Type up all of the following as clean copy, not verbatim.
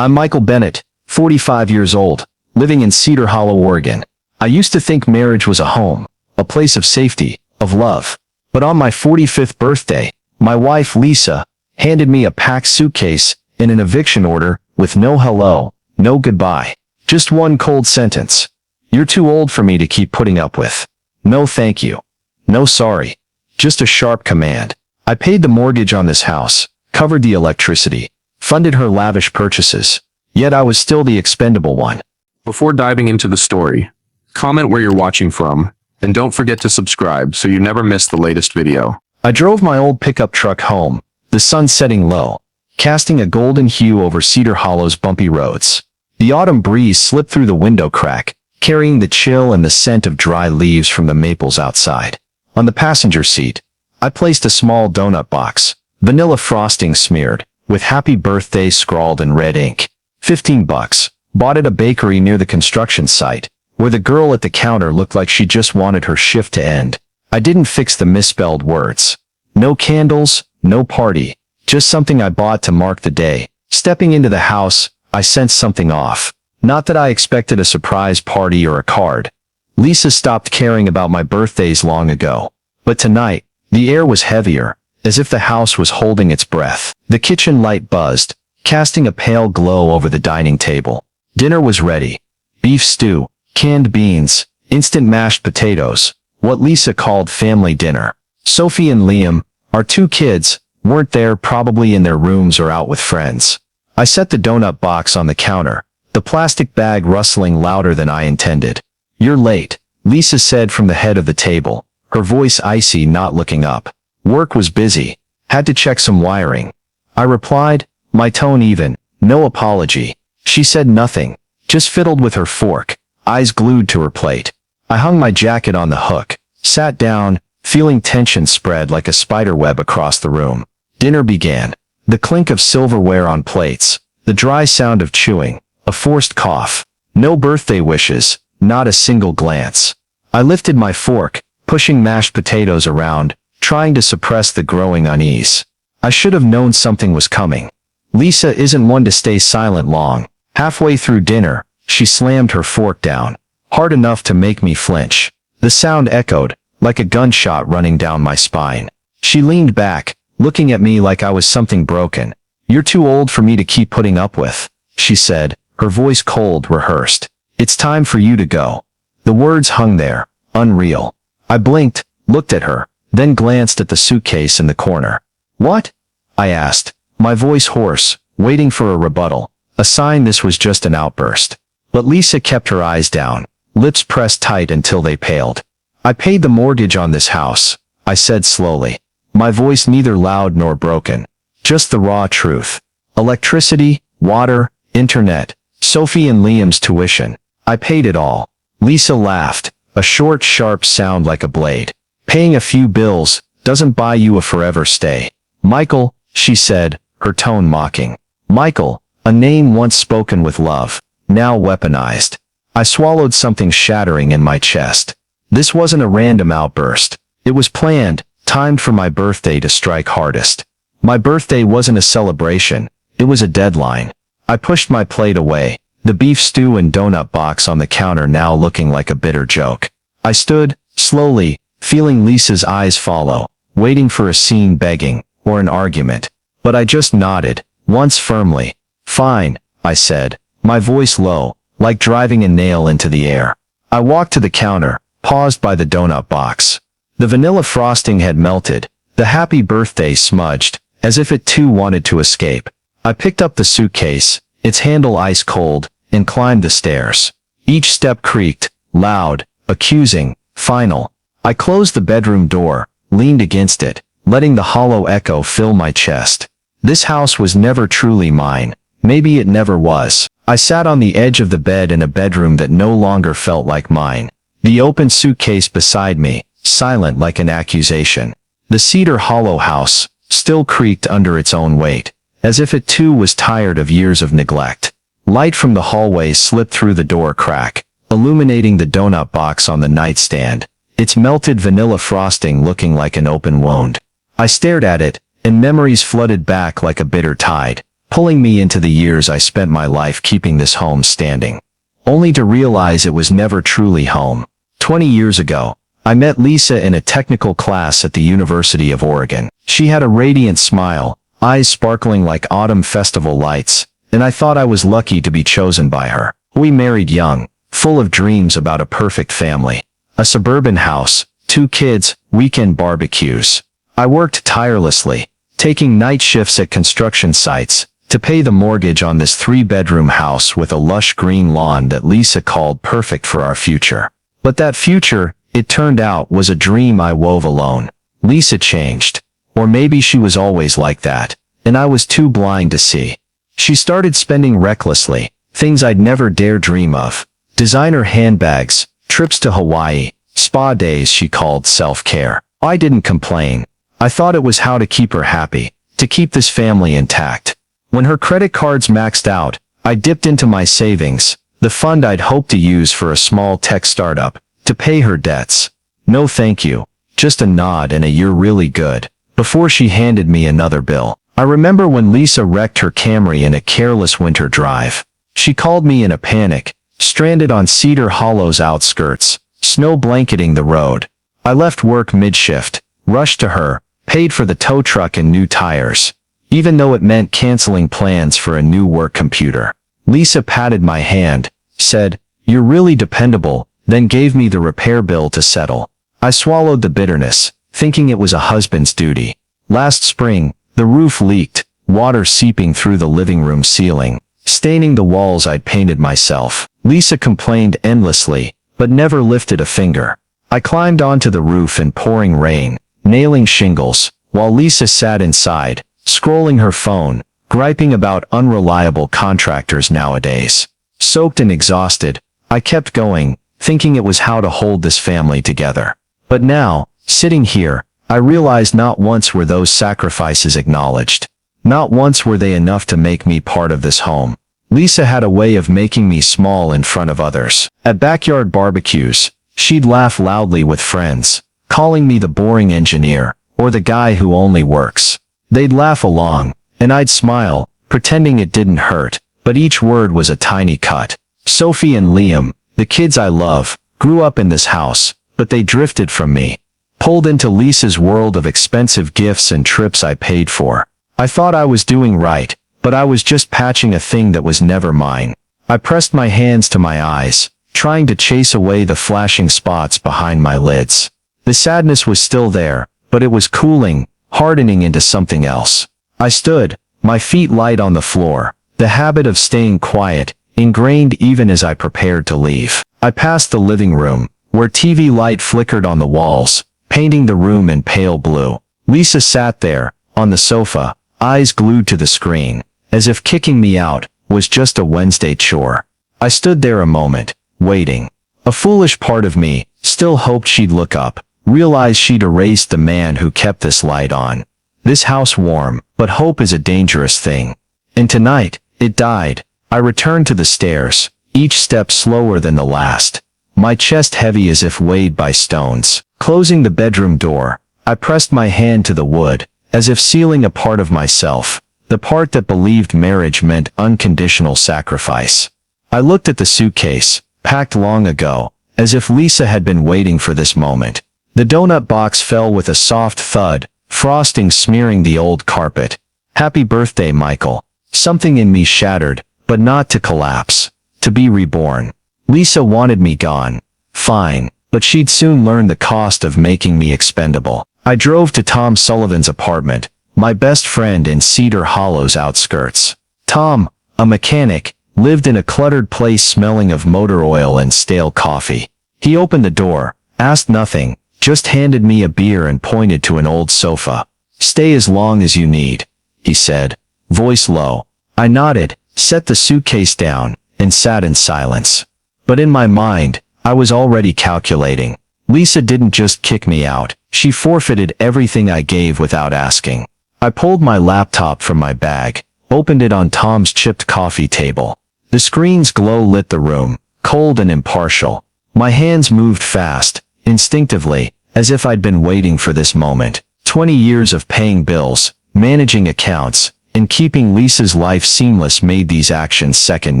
I'm Michael Bennett, 45 years old, living in Cedar Hollow, Oregon. I used to think marriage was a home, a place of safety, of love. But on my 45th birthday, my wife Lisa handed me a packed suitcase and an eviction order with no hello, no goodbye. Just one cold sentence. You're too old for me to keep putting up with. No thank you. No sorry. Just a sharp command. I paid the mortgage on this house, covered the electricity, funded her lavish purchases, yet I was still the expendable one. Before diving into the story, comment where you're watching from, and don't forget to subscribe so you never miss the latest video. I drove my old pickup truck home, the sun setting low, casting a golden hue over Cedar Hollow's bumpy roads. The autumn breeze slipped through the window crack, carrying the chill and the scent of dry leaves from the maples outside. On the passenger seat, I placed a small donut box, vanilla frosting smeared, with happy birthday scrawled in red ink. $15. Bought at a bakery near the construction site, where the girl at the counter looked like she just wanted her shift to end. I didn't fix the misspelled words. No candles, no party, just something I bought to mark the day. Stepping into the house, I sensed something off. Not that I expected a surprise party or a card. Lisa stopped caring about my birthdays long ago. But tonight, the air was heavier, as if the house was holding its breath. The kitchen light buzzed, casting a pale glow over the dining table. Dinner was ready. Beef stew, canned beans, instant mashed potatoes, what Lisa called family dinner. Sophie and Liam, our two kids, weren't there, probably in their rooms or out with friends. I set the donut box on the counter, the plastic bag rustling louder than I intended. You're late, Lisa said from the head of the table, her voice icy, not looking up. Work was busy. Had to check some wiring. I replied, my tone even, no apology. She said nothing, just fiddled with her fork, eyes glued to her plate. I hung my jacket on the hook, sat down, feeling tension spread like a spider web across the room. Dinner began. The clink of silverware on plates, the dry sound of chewing, a forced cough. No birthday wishes, not a single glance. I lifted my fork, pushing mashed potatoes around, trying to suppress the growing unease. I should have known something was coming. Lisa isn't one to stay silent long. Halfway through dinner, she slammed her fork down, hard enough to make me flinch. The sound echoed, like a gunshot running down my spine. She leaned back, looking at me like I was something broken. You're too old for me to keep putting up with, she said, her voice cold, rehearsed. It's time for you to go. The words hung there, unreal. I blinked, looked at her, then glanced at the suitcase in the corner. What? I asked, my voice hoarse, waiting for a rebuttal, a sign this was just an outburst. But Lisa kept her eyes down, lips pressed tight until they paled. I paid the mortgage on this house, I said slowly, my voice neither loud nor broken, just the raw truth. Electricity, water, internet, Sophie and Liam's tuition. I paid it all. Lisa laughed, a short, sharp sound like a blade. Paying a few bills doesn't buy you a forever stay. Michael, she said, her tone mocking. Michael, a name once spoken with love, now weaponized. I swallowed something shattering in my chest. This wasn't a random outburst. It was planned, timed for my birthday to strike hardest. My birthday wasn't a celebration. It was a deadline. I pushed my plate away, the beef stew and donut box on the counter now looking like a bitter joke. I stood, slowly, feeling Lisa's eyes follow, waiting for a scene, begging, or an argument. But I just nodded, once firmly. Fine, I said, my voice low, like driving a nail into the air. I walked to the counter, paused by the donut box. The vanilla frosting had melted, the happy birthday smudged, as if it too wanted to escape. I picked up the suitcase, its handle ice cold, and climbed the stairs. Each step creaked, loud, accusing, final. I closed the bedroom door, leaned against it, letting the hollow echo fill my chest. This house was never truly mine. Maybe it never was. I sat on the edge of the bed in a bedroom that no longer felt like mine. The open suitcase beside me, silent like an accusation. The Cedar Hollow house still creaked under its own weight, as if it too was tired of years of neglect. Light from the hallway slipped through the door crack, illuminating the donut box on the nightstand, its melted vanilla frosting looking like an open wound. I stared at it, and memories flooded back like a bitter tide. pulling me into the years I spent my life keeping this home standing, only to realize it was never truly home. 20 years ago, I met Lisa in a technical class at the University of Oregon. She had a radiant smile, eyes sparkling like autumn festival lights, and I thought I was lucky to be chosen by her. We married young, full of dreams about a perfect family. A suburban house, 2 kids, weekend barbecues. I worked tirelessly, taking night shifts at construction sites, to pay the mortgage on this 3-bedroom house with a lush green lawn that Lisa called perfect for our future. But that future, it turned out, was a dream I wove alone. Lisa changed. Or maybe she was always like that, and I was too blind to see. She started spending recklessly, things I'd never dare dream of. Designer handbags, trips to Hawaii, spa days she called self-care. I didn't complain. I thought it was how to keep her happy, to keep this family intact. When her credit cards maxed out, I dipped into my savings, the fund I'd hoped to use for a small tech startup, to pay her debts. No thank you, just a nod and a "you're really good," before she handed me another bill. I remember when Lisa wrecked her Camry in a careless winter drive. She called me in a panic, stranded on Cedar Hollow's outskirts, snow blanketing the road. I left work mid-shift, rushed to her, paid for the tow truck and new tires, even though it meant canceling plans for a new work computer. Lisa patted my hand, said, "You're really dependable," then gave me the repair bill to settle. I swallowed the bitterness, thinking it was a husband's duty. Last spring, the roof leaked, water seeping through the living room ceiling, staining the walls I'd painted myself. Lisa complained endlessly, but never lifted a finger. I climbed onto the roof in pouring rain, nailing shingles, while Lisa sat inside, scrolling her phone, griping about unreliable contractors nowadays. Soaked and exhausted, I kept going, thinking it was how to hold this family together. But now, sitting here, I realized not once were those sacrifices acknowledged. Not once were they enough to make me part of this home. Lisa had a way of making me small in front of others. At backyard barbecues, she'd laugh loudly with friends, calling me the boring engineer, or the guy who only works. They'd laugh along, and I'd smile, pretending it didn't hurt, but each word was a tiny cut. Sophie and Liam, the kids I love, grew up in this house, but they drifted from me, pulled into Lisa's world of expensive gifts and trips I paid for. I thought I was doing right, but I was just patching a thing that was never mine. I pressed my hands to my eyes, trying to chase away the flashing spots behind my lids. The sadness was still there, but it was cooling, hardening into something else. I stood, my feet light on the floor, the habit of staying quiet, ingrained even as I prepared to leave. I passed the living room, where TV light flickered on the walls, painting the room in pale blue. Lisa sat there, on the sofa, eyes glued to the screen, as if kicking me out was just a Wednesday chore. I stood there a moment, waiting. A foolish part of me still hoped she'd look up, realize she'd erased the man who kept this light on, this house warm. But hope is a dangerous thing. And tonight, it died. I returned to the stairs, each step slower than the last, my chest heavy as if weighed by stones. Closing the bedroom door, I pressed my hand to the wood, as if sealing a part of myself, the part that believed marriage meant unconditional sacrifice. I looked at the suitcase, packed long ago, as if Lisa had been waiting for this moment. The donut box fell with a soft thud, frosting smearing the old carpet. Happy birthday, Michael. Something in me shattered, but not to collapse, to be reborn. Lisa wanted me gone. Fine, but she'd soon learn the cost of making me expendable. I drove to Tom Sullivan's apartment, my best friend in Cedar Hollow's outskirts. Tom, a mechanic, lived in a cluttered place smelling of motor oil and stale coffee. He opened the door, asked nothing, just handed me a beer and pointed to an old sofa. "Stay as long as you need," he said, voice low. I nodded, set the suitcase down, and sat in silence. But in my mind, I was already calculating. Lisa didn't just kick me out, she forfeited everything I gave without asking. I pulled my laptop from my bag, opened it on Tom's chipped coffee table. The screen's glow lit the room, cold and impartial. My hands moved fast, instinctively, as if I'd been waiting for this moment. 20 years of paying bills, managing accounts, and keeping Lisa's life seamless made these actions second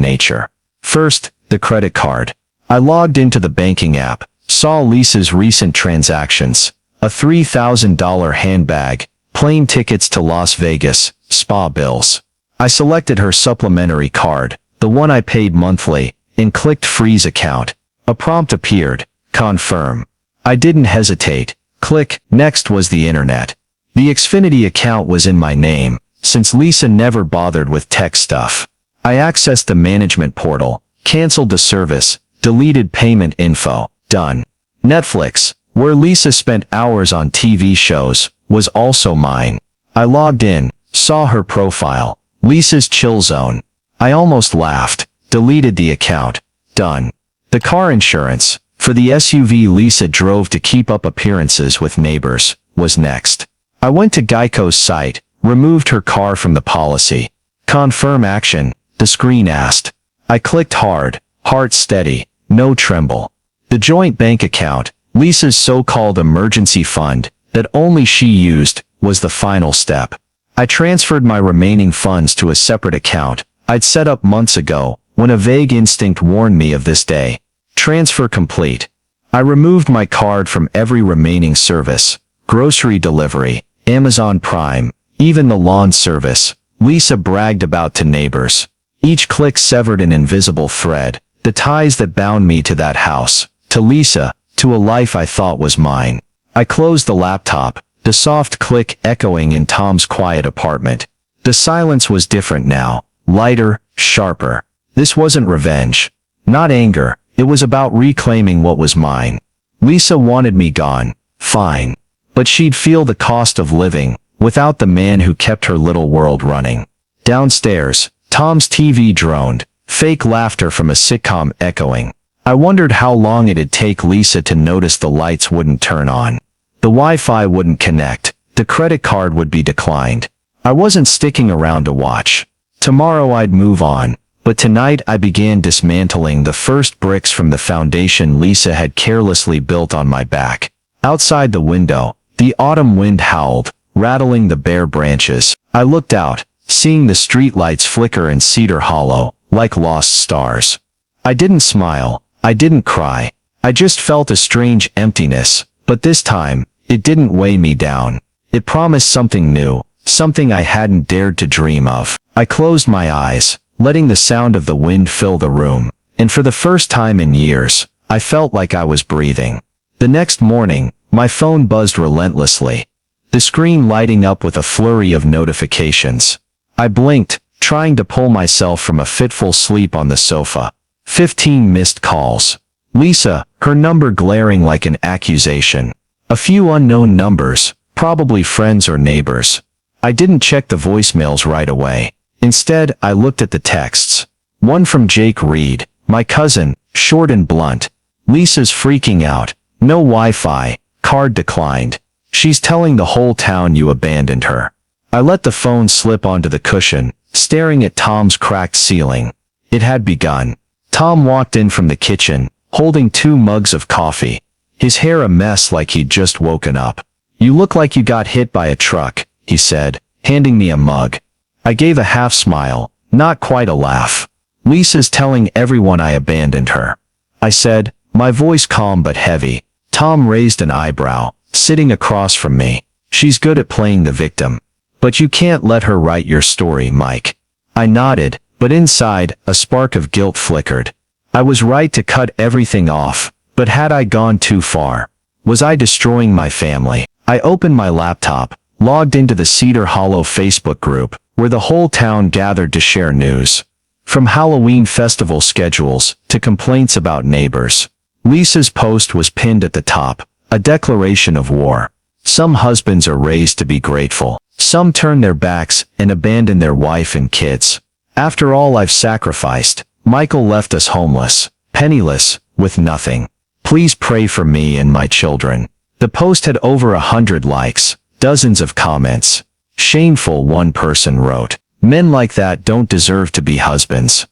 nature. First, the credit card. I logged into the banking app, saw Lisa's recent transactions, a $3,000 handbag, plane tickets to Las Vegas, spa bills. I selected her supplementary card, the one I paid monthly, and clicked freeze account. A prompt appeared, confirm. I didn't hesitate. Click, next was the internet. The Xfinity account was in my name, since Lisa never bothered with tech stuff. I accessed the management portal, canceled the service, deleted payment info, done. Netflix, where Lisa spent hours on TV shows, was also mine. I logged in, saw her profile, Lisa's chill zone. I almost laughed, deleted the account, done. The car insurance, for the SUV Lisa drove to keep up appearances with neighbors, was next. I went to Geico's site, removed her car from the policy. Confirm action, the screen asked. I clicked hard, heart steady, no tremble. The joint bank account, Lisa's so-called emergency fund, that only she used, was the final step. I transferred my remaining funds to a separate account I'd set up months ago, when a vague instinct warned me of this day. Transfer complete. I removed my card from every remaining service, grocery delivery, Amazon Prime, even the lawn service, Lisa bragged about to neighbors. Each click severed an invisible thread, the ties that bound me to that house, to Lisa, to a life I thought was mine. I closed the laptop, the soft click echoing in Tom's quiet apartment. The silence was different now, lighter, sharper. This wasn't revenge. Not anger, it was about reclaiming what was mine. Lisa wanted me gone, fine. But she'd feel the cost of living, without the man who kept her little world running. Downstairs, Tom's TV droned, fake laughter from a sitcom echoing. I wondered how long it'd take Lisa to notice the lights wouldn't turn on. The Wi-Fi wouldn't connect, the credit card would be declined. I wasn't sticking around to watch. Tomorrow I'd move on, but tonight I began dismantling the first bricks from the foundation Lisa had carelessly built on my back. Outside the window, the autumn wind howled, rattling the bare branches. I looked out, seeing the streetlights flicker in Cedar Hollow, like lost stars. I didn't smile, I didn't cry. I just felt a strange emptiness, but this time, it didn't weigh me down. It promised something new, something I hadn't dared to dream of. I closed my eyes, letting the sound of the wind fill the room, and for the first time in years, I felt like I was breathing. The next morning, my phone buzzed relentlessly, the screen lighting up with a flurry of notifications. I blinked, trying to pull myself from a fitful sleep on the sofa. 15 missed calls. Lisa, her number glaring like an accusation. A few unknown numbers, probably friends or neighbors. I didn't check the voicemails right away. Instead, I looked at the texts. One from Jake Reed, my cousin, short and blunt. Lisa's freaking out. No Wi-Fi, card declined. She's telling the whole town you abandoned her. I let the phone slip onto the cushion, staring at Tom's cracked ceiling. It had begun. Tom walked in from the kitchen, holding 2 mugs of coffee. His hair a mess like he'd just woken up. "You look like you got hit by a truck," he said, handing me a mug. I gave a half smile, not quite a laugh. "Lisa's telling everyone I abandoned her," I said, my voice calm but heavy. Tom raised an eyebrow, sitting across from me. "She's good at playing the victim. But you can't let her write your story, Mike." I nodded, but inside, a spark of guilt flickered. I was right to cut everything off, but had I gone too far? Was I destroying my family? I opened my laptop, logged into the Cedar Hollow Facebook group, where the whole town gathered to share news. From Halloween festival schedules, to complaints about neighbors. Lisa's post was pinned at the top, a declaration of war. Some husbands are raised to be grateful. Some turn their backs and abandon their wife and kids. After all I've sacrificed, Michael left us homeless, penniless, with nothing. Please pray for me and my children. The post had over 100 likes, dozens of comments. Shameful, one person wrote. Men like that don't deserve to be husbands.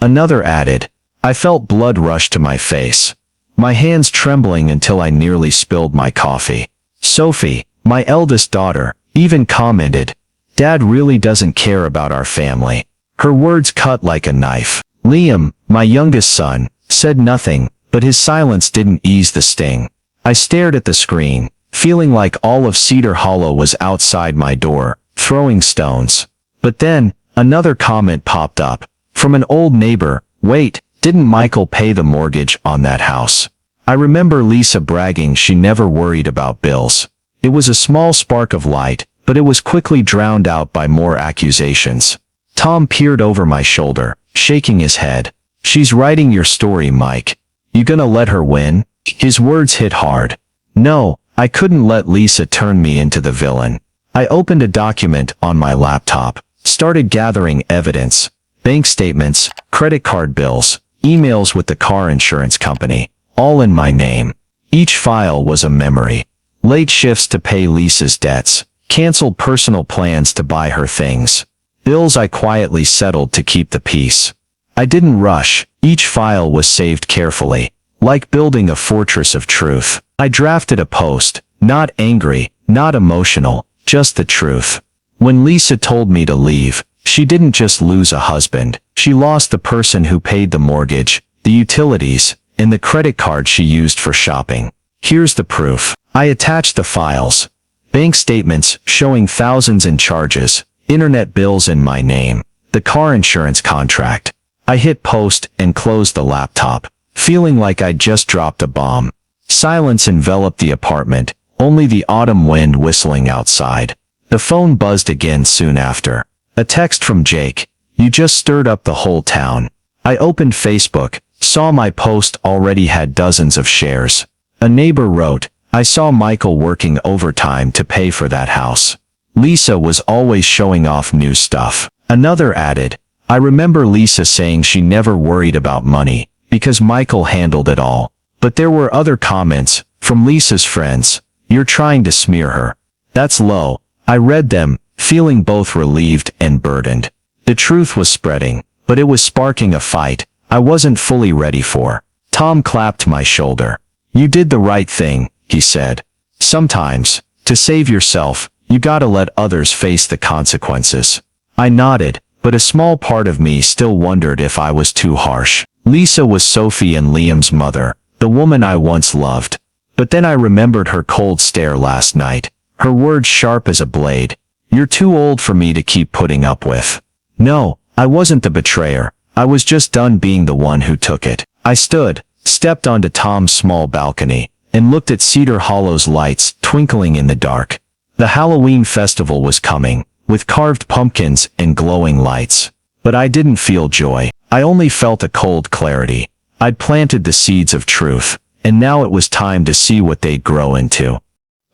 Another added. I felt blood rush to my face, my hands trembling until I nearly spilled my coffee. Sophie, my eldest daughter, even commented, Dad really doesn't care about our family. Her words cut like a knife. Liam, my youngest son, said nothing, but his silence didn't ease the sting. I stared at the screen, feeling like all of Cedar Hollow was outside my door, throwing stones. But then, another comment popped up. From an old neighbor. Wait, didn't Michael pay the mortgage on that house? I remember Lisa bragging she never worried about bills. It was a small spark of light, but it was quickly drowned out by more accusations. Tom peered over my shoulder, shaking his head. She's writing your story, Mike. You gonna let her win? His words hit hard. No, I couldn't let Lisa turn me into the villain. I opened a document on my laptop, started gathering evidence. Bank statements, credit card bills, emails with the car insurance company, all in my name. Each file was a memory. Late shifts to pay Lisa's debts, canceled personal plans to buy her things. Bills I quietly settled to keep the peace. I didn't rush, each file was saved carefully, like building a fortress of truth. I drafted a post, not angry, not emotional, just the truth. When Lisa told me to leave, she didn't just lose a husband, she lost the person who paid the mortgage, the utilities, and the credit card she used for shopping. Here's the proof. I attached the files. Bank statements showing thousands in charges, internet bills in my name, the car insurance contract. I hit post and closed the laptop, feeling like I'd just dropped a bomb. Silence enveloped the apartment, only the autumn wind whistling outside. The phone buzzed again soon after. A text from Jake. You just stirred up the whole town. I opened Facebook, saw my post already had dozens of shares. A neighbor wrote, I saw Michael working overtime to pay for that house. Lisa was always showing off new stuff. Another added, I remember Lisa saying she never worried about money, because Michael handled it all. But there were other comments, from Lisa's friends. You're trying to smear her. That's low. I read them, feeling both relieved and burdened. The truth was spreading, but it was sparking a fight I wasn't fully ready for. Tom clapped my shoulder. You did the right thing, he said. Sometimes, to save yourself, you gotta let others face the consequences. I nodded, but a small part of me still wondered if I was too harsh. Lisa was Sophie and Liam's mother, the woman I once loved. But then I remembered her cold stare last night, her words sharp as a blade. You're too old for me to keep putting up with. No, I wasn't the betrayer. I was just done being the one who took it. I stood, stepped onto Tom's small balcony, and looked at Cedar Hollow's lights twinkling in the dark. The Halloween festival was coming, with carved pumpkins and glowing lights. But I didn't feel joy. I only felt a cold clarity. I'd planted the seeds of truth, and now it was time to see what they'd grow into.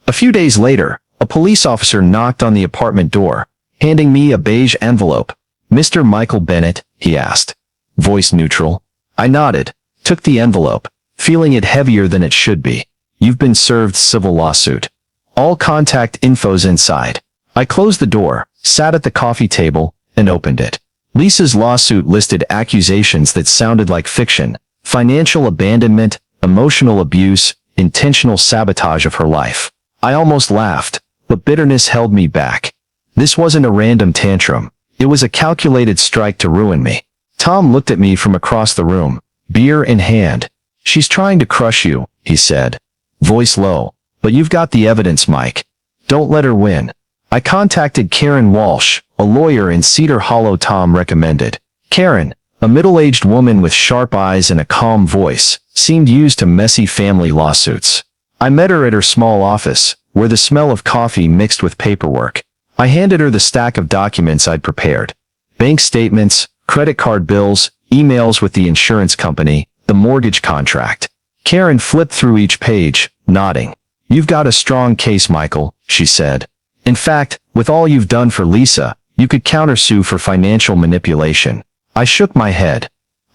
A few days later, a police officer knocked on the apartment door, handing me a beige envelope. Mr. Michael Bennett, he asked. Voice neutral. I nodded, took the envelope, feeling it heavier than it should be. You've been served civil lawsuit. All contact info's inside. I closed the door, sat at the coffee table, and opened it. Lisa's lawsuit listed accusations that sounded like fiction: financial abandonment, emotional abuse, intentional sabotage of her life. I almost laughed, but bitterness held me back. This wasn't a random tantrum. It was a calculated strike to ruin me. Tom looked at me from across the room, beer in hand. She's trying to crush you, he said, voice low. But you've got the evidence, Mike. Don't let her win. I contacted Karen Walsh, a lawyer in Cedar Hollow Tom recommended. Karen, a middle-aged woman with sharp eyes and a calm voice, seemed used to messy family lawsuits. I met her at her small office, where the smell of coffee mixed with paperwork. I handed her the stack of documents I'd prepared. Bank statements, credit card bills, emails with the insurance company, the mortgage contract. Karen flipped through each page, nodding. You've got a strong case, Michael, she said. In fact, with all you've done for Lisa, you could countersue for financial manipulation. I shook my head.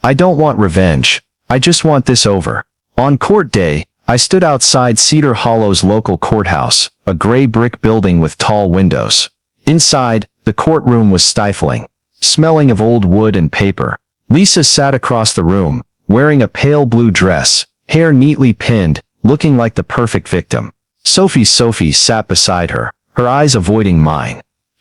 I don't want revenge. I just want this over. On court day, I stood outside Cedar Hollow's local courthouse, a gray brick building with tall windows. Inside, the courtroom was stifling, smelling of old wood and paper. Lisa sat across the room, wearing a pale blue dress, hair neatly pinned, looking like the perfect victim. Sophie sat beside her, her eyes avoiding mine.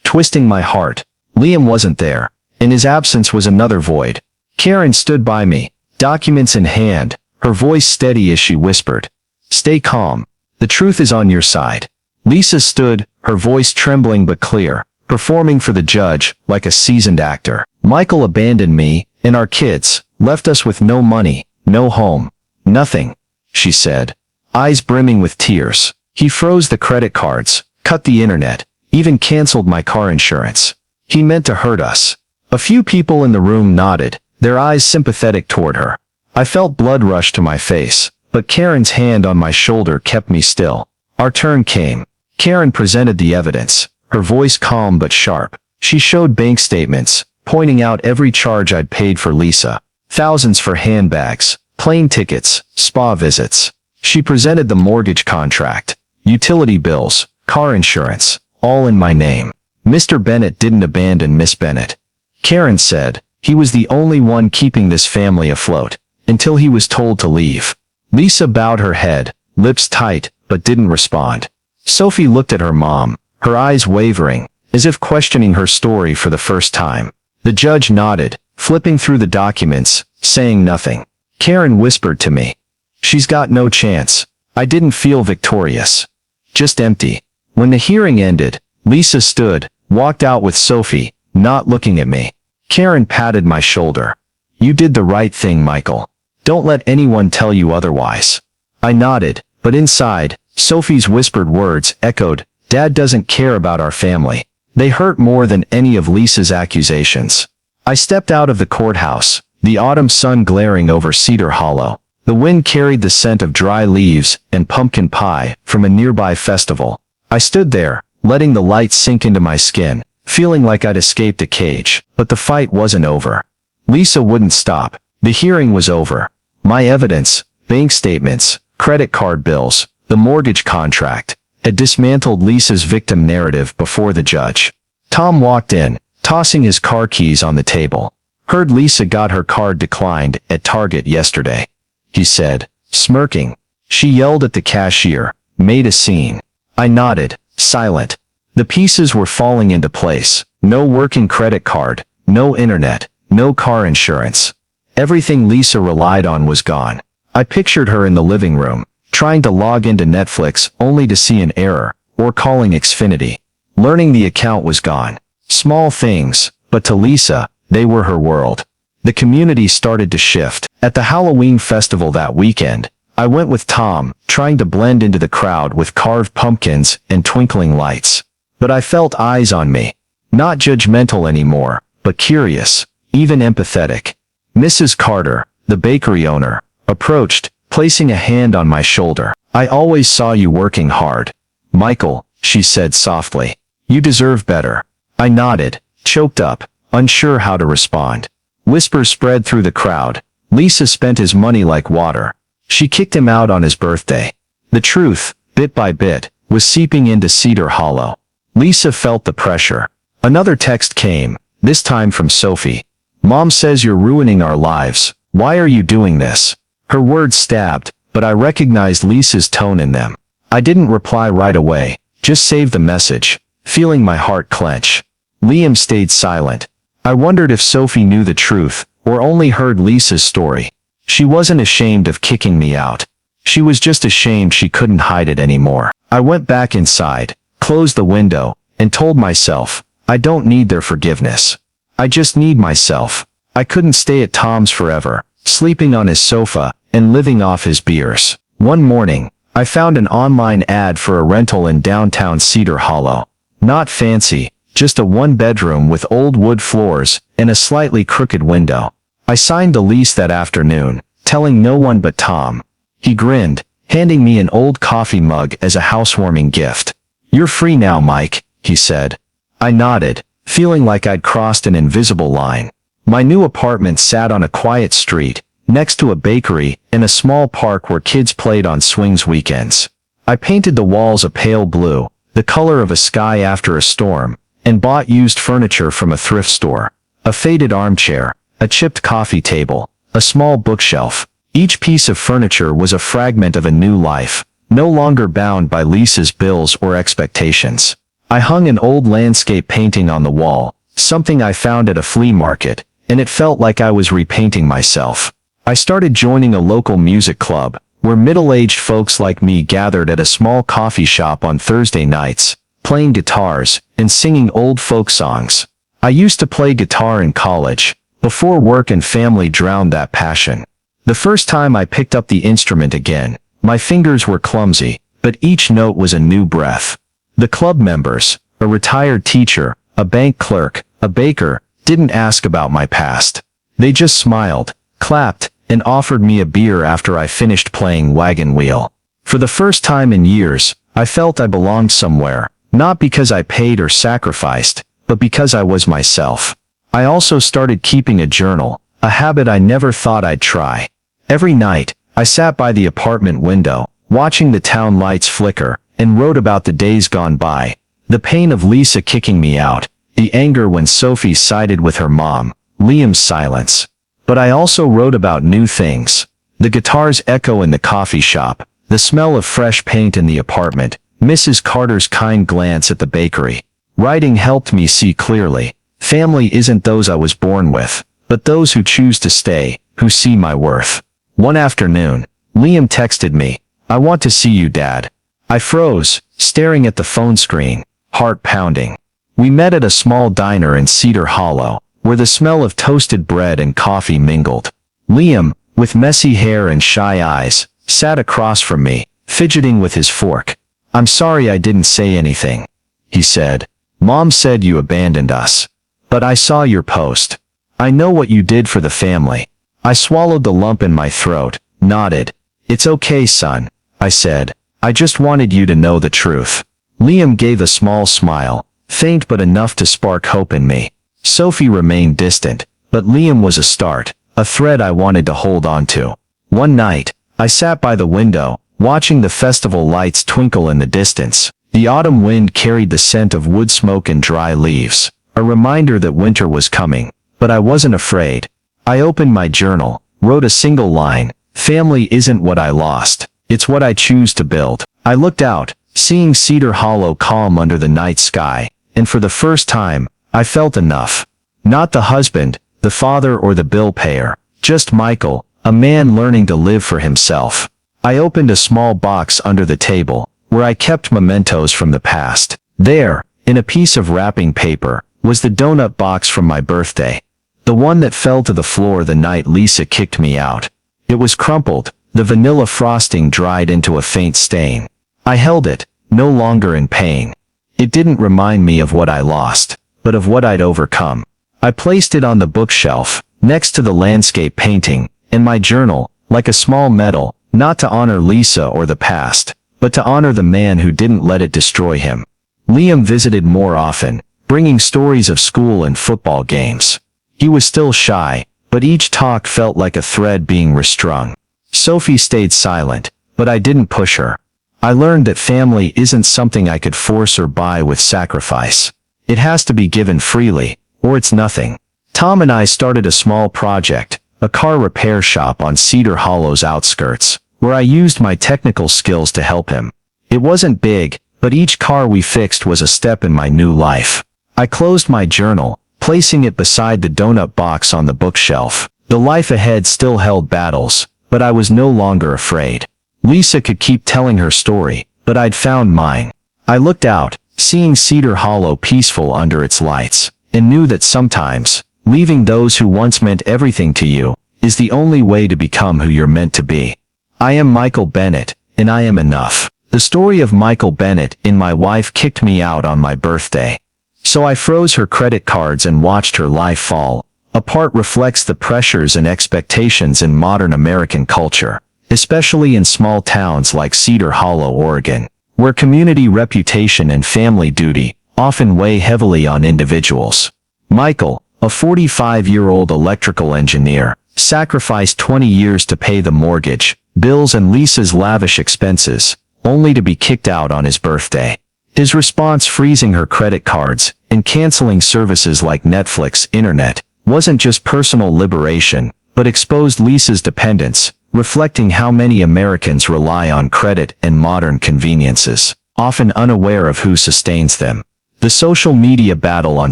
twisting my heart. Liam wasn't there, and his absence was another void. Karen stood by me, documents in hand, her voice steady as she whispered, "Stay calm. The truth is on your side." Lisa stood, her voice trembling but clear, performing for the judge like a seasoned actor. "Michael abandoned me and our kids, left us with no money, no home, nothing," she said, eyes brimming with tears. "He froze the credit cards, cut the internet, even canceled my car insurance. He meant to hurt us." A few people in the room nodded, their eyes sympathetic toward her. I felt blood rush to my face, but Karen's hand on my shoulder kept me still. Our turn came. Karen presented the evidence, her voice calm but sharp. She showed bank statements, pointing out every charge I'd paid for Lisa. Thousands for handbags, plane tickets, spa visits. She presented the mortgage contract, utility bills, car insurance, all in my name. Mr. Bennett didn't abandon Miss Bennett. Karen said, he was the only one keeping this family afloat, until he was told to leave. Lisa bowed her head, lips tight, but didn't respond. Sophie looked at her mom, her eyes wavering, as if questioning her story for the first time. The judge nodded, flipping through the documents, saying nothing. Karen whispered to me, "She's got no chance." I didn't feel victorious. Just empty. When the hearing ended, Lisa stood, walked out with Sophie, not looking at me. Karen patted my shoulder. "You did the right thing, Michael. Don't let anyone tell you otherwise." I nodded, but inside, Sophie's whispered words echoed, "Dad doesn't care about our family." They hurt more than any of Lisa's accusations. I stepped out of the courthouse, the autumn sun glaring over Cedar Hollow. The wind carried the scent of dry leaves and pumpkin pie from a nearby festival. I stood there, letting the light sink into my skin, feeling like I'd escaped a cage, but the fight wasn't over. Lisa wouldn't stop. The hearing was over. My evidence, bank statements, credit card bills, the mortgage contract, had dismantled Lisa's victim narrative before the judge. Tom walked in, tossing his car keys on the table. "Heard Lisa got her card declined at Target yesterday," he said, smirking. "She yelled at the cashier, made a scene." I nodded, silent. The pieces were falling into place. No working credit card, no internet, no car insurance. Everything Lisa relied on was gone. I pictured her in the living room, trying to log into Netflix only to see an error, or calling Xfinity. Learning the account was gone. Small things, but to Lisa, they were her world. The community started to shift. At the Halloween festival that weekend, I went with Tom, trying to blend into the crowd with carved pumpkins and twinkling lights. But I felt eyes on me. Not judgmental anymore, but curious, even empathetic. Mrs. Carter, the bakery owner, approached, placing a hand on my shoulder. "I always saw you working hard, Michael," she said softly. "You deserve better." I nodded, choked up, unsure how to respond. Whispers spread through the crowd. Lisa spent his money like water. She kicked him out on his birthday. The truth, bit by bit, was seeping into Cedar Hollow. Lisa felt the pressure. Another text came, this time from Sophie. "Mom says you're ruining our lives. Why are you doing this?" Her words stabbed, but I recognized Lisa's tone in them. I didn't reply right away, just saved the message, feeling my heart clench. Liam stayed silent. I wondered if Sophie knew the truth, or only heard Lisa's story. She wasn't ashamed of kicking me out. She was just ashamed she couldn't hide it anymore. I went back inside, closed the window, and told myself, I don't need their forgiveness. I just need myself. I couldn't stay at Tom's forever, sleeping on his sofa, and living off his beers. One morning, I found an online ad for a rental in downtown Cedar Hollow. Not fancy, just a one-bedroom with old wood floors and a slightly crooked window. I signed the lease that afternoon, telling no one but Tom. He grinned, handing me an old coffee mug as a housewarming gift. "You're free now, Mike," he said. I nodded, feeling like I'd crossed an invisible line. My new apartment sat on a quiet street, next to a bakery and a small park where kids played on swings weekends. I painted the walls a pale blue, the color of a sky after a storm, and bought used furniture from a thrift store. A faded armchair, a chipped coffee table, a small bookshelf. Each piece of furniture was a fragment of a new life, no longer bound by Lisa's bills or expectations. I hung an old landscape painting on the wall, something I found at a flea market, and it felt like I was repainting myself. I started joining a local music club, where middle-aged folks like me gathered at a small coffee shop on Thursday nights, playing guitars and singing old folk songs. I used to play guitar in college, before work and family drowned that passion. The first time I picked up the instrument again, my fingers were clumsy, but each note was a new breath. The club members, a retired teacher, a bank clerk, a baker, didn't ask about my past. They just smiled, clapped, and offered me a beer after I finished playing Wagon Wheel. For the first time in years, I felt I belonged somewhere, not because I paid or sacrificed, but because I was myself. I also started keeping a journal, a habit I never thought I'd try. Every night, I sat by the apartment window, watching the town lights flicker, and wrote about the days gone by. The pain of Lisa kicking me out, the anger when Sophie sided with her mom, Liam's silence. But I also wrote about new things. The guitar's echo in the coffee shop, the smell of fresh paint in the apartment, Mrs. Carter's kind glance at the bakery. Writing helped me see clearly. Family isn't those I was born with, but those who choose to stay, who see my worth. One afternoon, Liam texted me, "I want to see you, Dad." I froze, staring at the phone screen, heart pounding. We met at a small diner in Cedar Hollow, where the smell of toasted bread and coffee mingled. Liam, with messy hair and shy eyes, sat across from me, fidgeting with his fork. "I'm sorry I didn't say anything," he said. "Mom said you abandoned us. But I saw your post. I know what you did for the family." I swallowed the lump in my throat, nodded. "It's okay, son," I said. "I just wanted you to know the truth." Liam gave a small smile, faint but enough to spark hope in me. Sophie remained distant, but Liam was a start, a thread I wanted to hold on to. One night, I sat by the window, watching the festival lights twinkle in the distance. The autumn wind carried the scent of wood smoke and dry leaves, a reminder that winter was coming, but I wasn't afraid. I opened my journal, wrote a single line, "Family isn't what I lost, it's what I choose to build." I looked out, seeing Cedar Hollow calm under the night sky, and for the first time, I felt enough. Not the husband, the father or the bill payer, just Michael, a man learning to live for himself. I opened a small box under the table, where I kept mementos from the past. There, in a piece of wrapping paper, was the donut box from my birthday. The one that fell to the floor the night Lisa kicked me out. It was crumpled, the vanilla frosting dried into a faint stain. I held it, no longer in pain. It didn't remind me of what I lost, but of what I'd overcome. I placed it on the bookshelf, next to the landscape painting, and my journal, like a small medal, not to honor Lisa or the past, but to honor the man who didn't let it destroy him. Liam visited more often, bringing stories of school and football games. He was still shy, but each talk felt like a thread being restrung. Sophie stayed silent, but I didn't push her. I learned that family isn't something I could force or buy with sacrifice. It has to be given freely, or it's nothing. Tom and I started a small project, a car repair shop on Cedar Hollow's outskirts, where I used my technical skills to help him. It wasn't big, but each car we fixed was a step in my new life. I closed my journal, placing it beside the donut box on the bookshelf. The life ahead still held battles, but I was no longer afraid. Lisa could keep telling her story, but I'd found mine. I looked out, seeing Cedar Hollow peaceful under its lights, and knew that sometimes, leaving those who once meant everything to you, is the only way to become who you're meant to be. I am Michael Bennett, and I am enough. The story of Michael Bennett and my wife kicked me out on my birthday. So I froze her credit cards and watched her life fall apart. Reflects the pressures and expectations in modern American culture, especially in small towns like Cedar Hollow, Oregon, where community reputation and family duty often weigh heavily on individuals. Michael, a 45-year-old electrical engineer, sacrificed 20 years to pay the mortgage, bills and Lisa's lavish expenses, only to be kicked out on his birthday. His response, freezing her credit cards and canceling services like Netflix, internet, wasn't just personal liberation, but exposed Lisa's dependence, reflecting how many Americans rely on credit and modern conveniences, often unaware of who sustains them. The social media battle on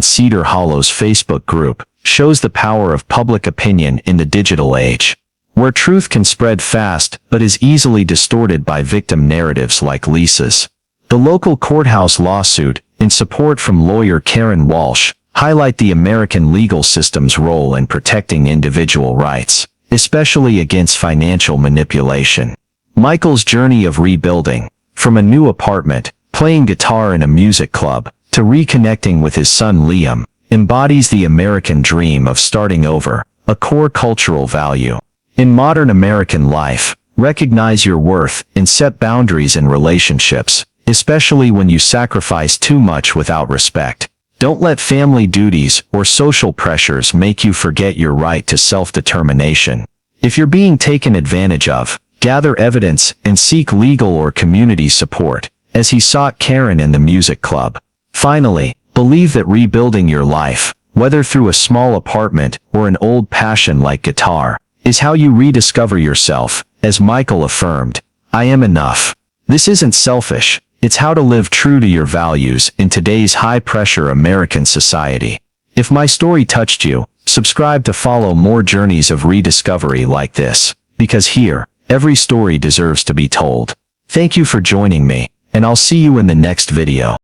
Cedar Hollow's Facebook group shows the power of public opinion in the digital age, where truth can spread fast but is easily distorted by victim narratives like Lisa's. The local courthouse lawsuit, in support from lawyer Karen Walsh, highlight the American legal system's role in protecting individual rights, especially against financial manipulation. Michael's journey of rebuilding, from a new apartment, playing guitar in a music club, to reconnecting with his son Liam, embodies the American dream of starting over, a core cultural value. In modern American life, recognize your worth and set boundaries in relationships, especially when you sacrifice too much without respect. Don't let family duties or social pressures make you forget your right to self-determination. If you're being taken advantage of, gather evidence and seek legal or community support, as he sought Karen in the music club. Finally, believe that rebuilding your life, whether through a small apartment or an old passion like guitar, is how you rediscover yourself. As Michael affirmed, "I am enough." This isn't selfish. It's how to live true to your values in today's high-pressure American society. If my story touched you, subscribe to follow more journeys of rediscovery like this, because here, every story deserves to be told. Thank you for joining me, and I'll see you in the next video.